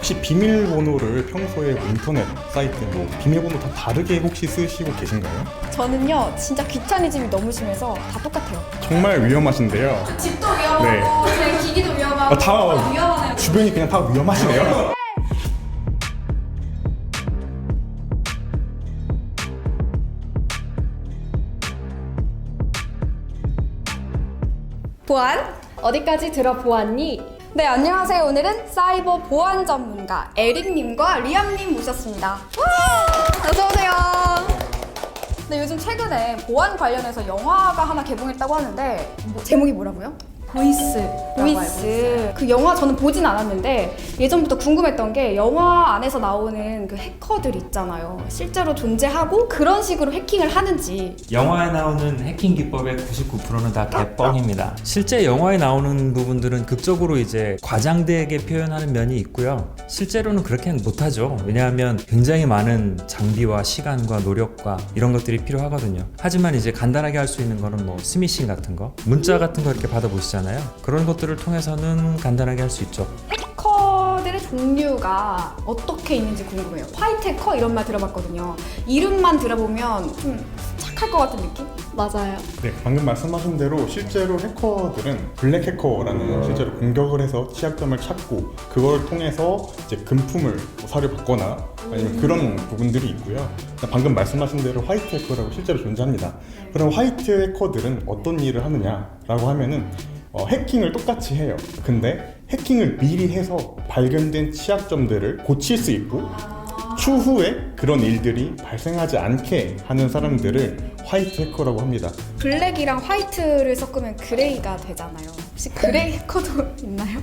혹시 비밀번호를 평소에 뭐 인터넷 사이트 뭐 비밀번호 다 다르게 혹시 쓰시고 계신가요? 저는요 진짜 귀차니즘이 너무 심해서 다 똑같아요. 정말 위험하신데요. 집도 위험하고 네. 제 기기도 위험하고 다 위험하네요. 주변이 그냥 다 위험하시네요. 보안? 어디까지 들어보았니? 네, 안녕하세요. 오늘은 사이버 보안 전문가 에릭님과 리암님 모셨습니다. 와! 어서오세요. 네, 요즘 최근에 보안 관련해서 영화가 하나 개봉했다고 하는데 제목이 뭐라고요? 보이스. 그 영화 저는 보진 않았는데 예전부터 궁금했던 게 영화 안에서 나오는 그 해커들 있잖아요. 실제로 존재하고 그런 식으로 해킹을 하는지. 영화에 나오는 해킹 기법의 99%는 다 개뻥입니다. 실제 영화에 나오는 부분들은 극적으로 이제 과장되게 표현하는 면이 있고요. 실제로는 그렇게는 못하죠. 왜냐하면 굉장히 많은 장비와 시간과 노력과 이런 것들이 필요하거든요. 하지만 이제 간단하게 할 수 있는 거는 뭐 스미싱 같은 거, 문자 같은 거 이렇게 받아보시잖아요. 그런 것들을 통해서는 간단하게 할 수 있죠. 해커들의 종류가 어떻게 있는지 궁금해요. 화이트 해커 이런 말 들어봤거든요. 이름만 들어보면 좀 착할 것 같은 느낌? 맞아요. 네, 방금 말씀하신 대로 실제로 해커들은 블랙 해커라는 실제로 공격을 해서 취약점을 찾고 그걸 통해서 이제 금품을 뭐 사료받거나 아니면 그런 부분들이 있고요. 방금 말씀하신 대로 화이트 해커라고 실제로 존재합니다. 그럼 화이트 해커들은 어떤 일을 하느냐라고 하면은 해킹을 똑같이 해요. 근데 해킹을 미리 해서 발견된 취약점들을 고칠 수 있고 추후에 그런 일들이 발생하지 않게 하는 사람들을 화이트 해커라고 합니다. 블랙이랑 화이트를 섞으면 그레이가 되잖아요. 혹시 그레이 해커도 있나요?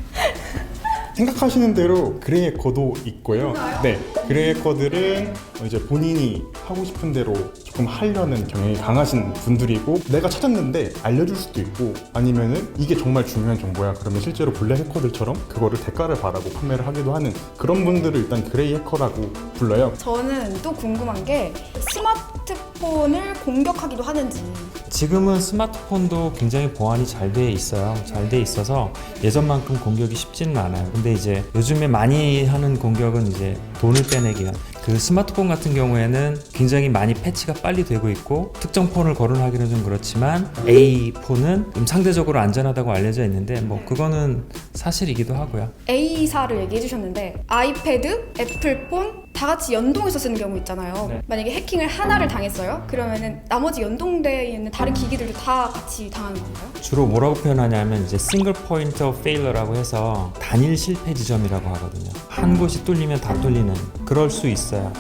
생각하시는 대로 그레이 해커도 있고요. 네, 그레이 해커들은 이제 본인이 하고 싶은 대로 조금 하려는 경향이 강하신 분들이고 내가 찾았는데 알려줄 수도 있고 아니면은 이게 정말 중요한 정보야 그러면 실제로 블랙 해커들처럼 그거를 대가를 바라고 판매를 하기도 하는 그런 분들을 일단 그레이 해커라고 불러요. 저는 또 궁금한 게 스마트폰을 공격하기도 하는지. 지금은 스마트폰도 굉장히 보안이 잘 돼 있어요. 잘 돼 있어서 예전만큼 공격이 쉽지는 않아요. 근데 이제 요즘에 많이 하는 공격은 이제 돈을 빼내기야. 그 스마트폰 같은 경우에는 굉장히 많이 패치가 빨리 되고 있고 특정 폰을 거론하기는 좀 그렇지만 A 폰은 좀 상대적으로 안전하다고 알려져 있는데 뭐 그거는 사실이기도 하고요. A사를 얘기해 주셨는데 아이패드, 애플폰 다 같이 연동해서 쓰는 경우 있잖아요. 네. 만약에 해킹을 하나를 당했어요? 그러면은 나머지 연동되어 있는 다른 기기들도 다 같이 당하는 건가요? 주로 뭐라고 표현하냐면 이제 싱글 포인트 오브 페일러라고 해서 단일 실패 지점이라고 하거든요. 한 곳이 뚫리면 다 뚫리는 그럴 수 있어요.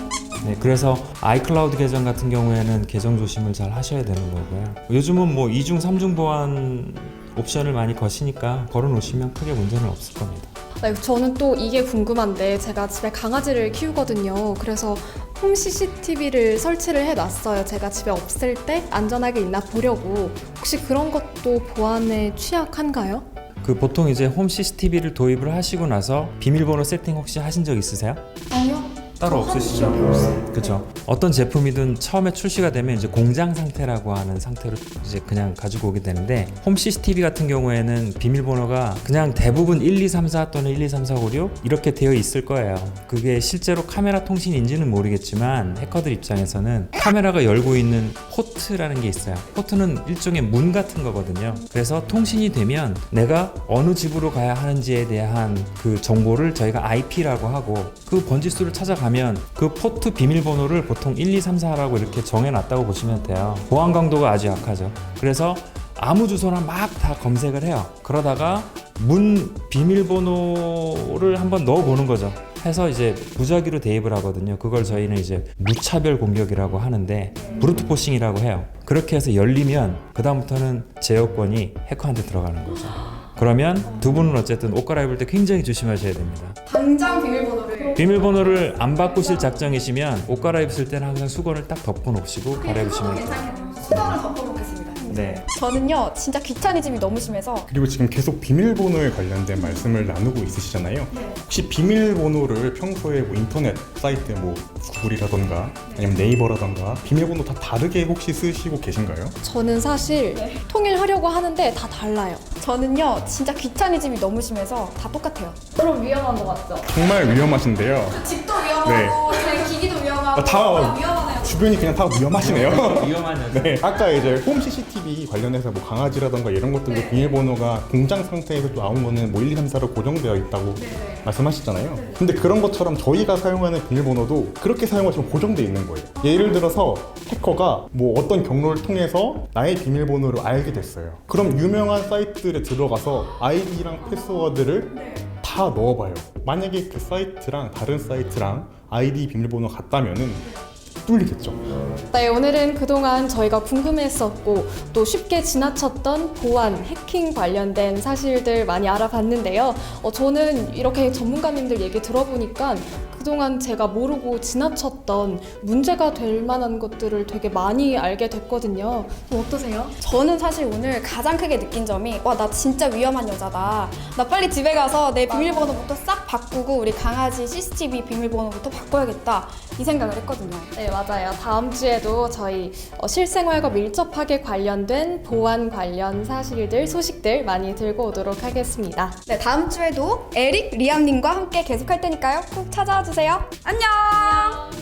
네, 그래서 아이클라우드 계정 같은 경우에는 계정 조심을 잘 하셔야 되는 거고요. 요즘은 뭐 2중, 3중 보안 옵션을 많이 거시니까 걸어 놓으시면 크게 문제는 없을 겁니다. 네, 저는 또 이게 궁금한데 제가 집에 강아지를 키우거든요. 그래서 홈 CCTV를 설치를 해놨어요. 제가 집에 없을 때 안전하게 있나 보려고. 혹시 그런 것도 보안에 취약한가요? 그 보통 이제 홈 CCTV를 도입을 하시고 나서 비밀번호 세팅 혹시 하신 적 있으세요? 아니요. 따로 없으시죠? 그렇죠. 어떤 제품이든 처음에 출시가 되면 이제 공장 상태라고 하는 상태로 이제 그냥 가지고 오게 되는데 홈 CCTV 같은 경우에는 비밀번호가 그냥 대부분 1, 2, 3, 4 또는 1, 2, 3, 4, 5, 6 이렇게 되어 있을 거예요. 그게 실제로 카메라 통신인지는 모르겠지만 해커들 입장에서는 카메라가 열고 있는 포트라는 게 있어요. 포트는 일종의 문 같은 거거든요. 그래서 통신이 되면 내가 어느 집으로 가야 하는지에 대한 그 정보를 저희가 IP라고 하고 그 번지수를 찾아가면 그 포트 비밀번호를 보통 1, 2, 3, 4라고 이렇게 정해놨다고 보시면 돼요. 보안 강도가 아주 약하죠. 그래서 아무 주소나 막 다 검색을 해요. 그러다가 문 비밀번호를 한번 넣어보는 거죠. 해서 이제 무작위로 대입을 하거든요. 그걸 저희는 이제 무차별 공격이라고 하는데 브루트 포싱이라고 해요. 그렇게 해서 열리면 그 다음부터는 제어권이 해커한테 들어가는 거죠. 그러면 두 분은 어쨌든 옷 갈아입을 때 굉장히 조심하셔야 됩니다. 당장 비밀번호를 안 바꾸실 작정이시면 옷 갈아입으실 때는 항상 수건을 딱 덮어 놓으시고 갈아입으시면 돼요. 괜찮겠네요. 수건을 덮어놓겠습니다. 네. 저는요 진짜 귀차니즘이 너무 심해서 그리고 지금 계속 비밀번호에 관련된 말씀을 나누고 있으시잖아요. 혹시 비밀번호를 평소에 뭐 인터넷 사이트 뭐 구글이라던가 아니면 네이버라던가 비밀번호 다 다르게 혹시 쓰시고 계신가요? 저는 사실 통일하려고 하는데 다 달라요. 저는요 진짜 귀차니즘이 너무 심해서 다 똑같아요. 그럼 위험한 거 맞죠? 정말 위험하신데요. 집도 위험하고 제 기기도 위험하고 다 위험하네요. 주변이 그냥 다 위험하시네요. 위험한 여자. 네, 아까 이제 홈 CCTV 관련해서 뭐 강아지라던가 이런 것들도 비밀번호가 공장 상태에서 나온 거는 뭐 1, 2, 3, 4로 고정되어 있다고 말씀하셨잖아요. 근데 그런 것처럼 저희가 사용하는 비밀번호도 그렇게 사용하시면 고정되어 있는 거예요. 예를 들어서 해커가 뭐 어떤 경로를 통해서 나의 비밀번호를 알게 됐어요. 그럼 유명한 사이트에 들어가서 아이디랑 패스워드를 다 넣어봐요. 만약에 그 사이트랑 다른 사이트랑 아이디 비밀번호 같다면은 뚫리겠죠. 네, 오늘은 그동안 저희가 궁금했었고 또 쉽게 지나쳤던 보안, 해킹 관련된 사실들 많이 알아봤는데요. 저는 이렇게 전문가님들 얘기 들어보니까 그동안 제가 모르고 지나쳤던 문제가 될 만한 것들을 되게 많이 알게 됐거든요. 어떠세요? 저는 사실 오늘 가장 크게 느낀 점이 와 나 진짜 위험한 여자다. 나 빨리 집에 가서 내 비밀번호부터 싹 바꾸고 우리 강아지 CCTV 비밀번호부터 바꿔야겠다 이 생각을 했거든요. 네, 맞아요. 다음 주에도 저희 실생활과 밀접하게 관련된 보안 관련 사실들, 소식들 많이 들고 오도록 하겠습니다. 네, 다음 주에도 에릭, 리암님과 함께 계속할 테니까요. 꼭 찾아와 주세요. 안녕!